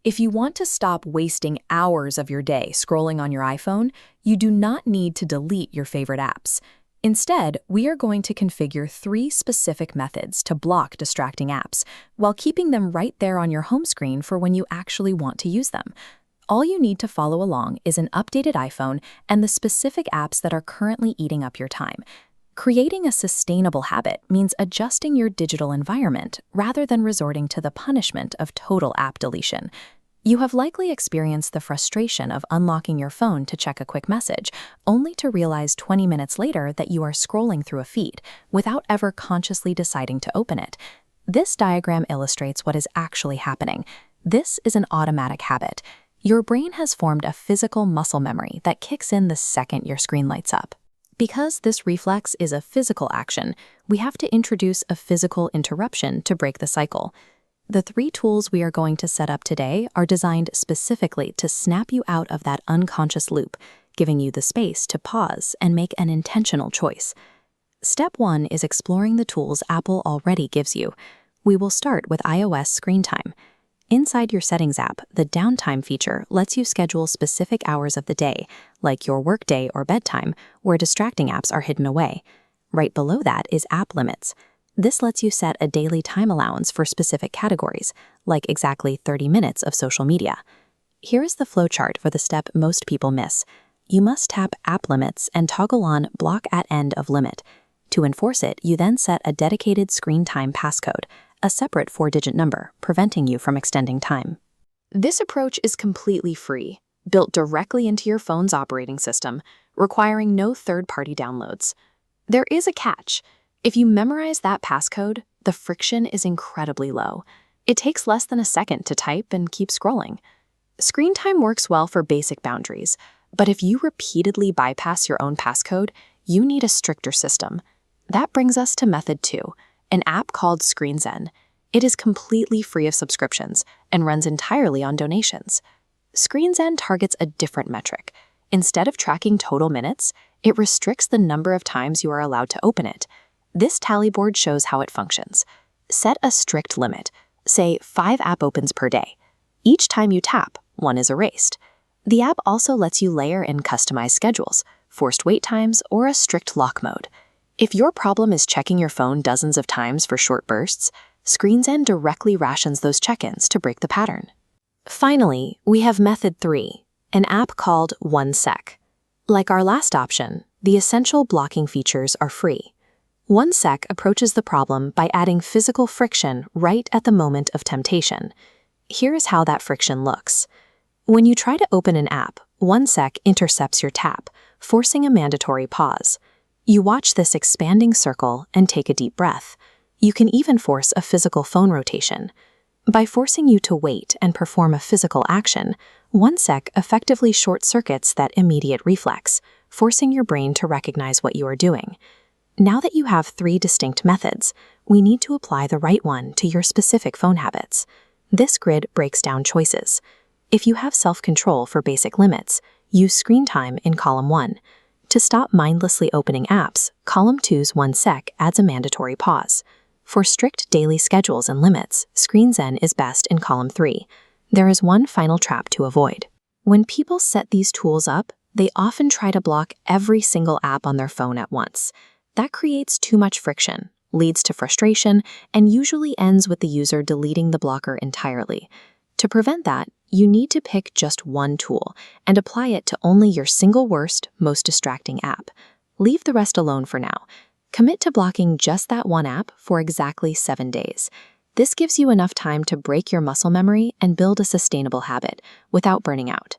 If you want to stop wasting hours of your day scrolling on your iPhone, you do not need to delete your favorite apps. Instead, we are going to configure 3 specific methods to block distracting apps, while keeping them right there on your home screen for when you actually want to use them. All you need to follow along is an updated iPhone and the specific apps that are currently eating up your time. Creating a sustainable habit means adjusting your digital environment rather than resorting to the punishment of total app deletion. You have likely experienced the frustration of unlocking your phone to check a quick message, only to realize 20 minutes later that you are scrolling through a feed without ever consciously deciding to open it. This diagram illustrates what is actually happening. This is an automatic habit. Your brain has formed a physical muscle memory that kicks in the second your screen lights up. Because this reflex is a physical action, we have to introduce a physical interruption to break the cycle. The 3 tools we are going to set up today are designed specifically to snap you out of that unconscious loop, giving you the space to pause and make an intentional choice. Step 1 is exploring the tools Apple already gives you. We will start with iOS Screen Time. Inside your Settings app, the Downtime feature lets you schedule specific hours of the day, like your workday or bedtime, where distracting apps are hidden away. Right below that is App Limits. This lets you set a daily time allowance for specific categories, like exactly 30 minutes of social media. Here is the flowchart for the step most people miss. You must tap App Limits and toggle on Block at End of Limit. To enforce it, you then set a dedicated screen time passcode, a separate 4-digit number, preventing you from extending time. This approach is completely free, built directly into your phone's operating system, requiring no third-party downloads. There is a catch. If you memorize that passcode, the friction is incredibly low. It takes less than a second to type and keep scrolling. Screen time works well for basic boundaries, but if you repeatedly bypass your own passcode, you need a stricter system. That brings us to method 2, an app called ScreenZen. It is completely free of subscriptions and runs entirely on donations. ScreenZen targets a different metric. Instead of tracking total minutes, it restricts the number of times you are allowed to open it. This tally board shows how it functions. Set a strict limit, say 5 app opens per day. Each time you tap, 1 is erased. The app also lets you layer in customized schedules, forced wait times, or a strict lock mode. If your problem is checking your phone dozens of times for short bursts, ScreenZen directly rations those check-ins to break the pattern. Finally, we have method 3, an app called 1sec. Like our last option, the essential blocking features are free. 1sec approaches the problem by adding physical friction right at the moment of temptation. Here is how that friction looks. When you try to open an app, 1sec intercepts your tap, forcing a mandatory pause. You watch this expanding circle and take a deep breath. You can even force a physical phone rotation. By forcing you to wait and perform a physical action, 1sec effectively short-circuits that immediate reflex, forcing your brain to recognize what you are doing. Now that you have 3 distinct methods, we need to apply the right one to your specific phone habits. This grid breaks down choices. If you have self-control for basic limits, use screen time in column 1. To stop mindlessly opening apps, column 2's 1sec adds a mandatory pause. For strict daily schedules and limits, ScreenZen is best in column 3. There is one final trap to avoid. When people set these tools up, they often try to block every single app on their phone at once. That creates too much friction, leads to frustration, and usually ends with the user deleting the blocker entirely. To prevent that, you need to pick just one tool and apply it to only your single worst, most distracting app. Leave the rest alone for now. Commit to blocking just that one app for exactly 7 days. This gives you enough time to break your muscle memory and build a sustainable habit without burning out.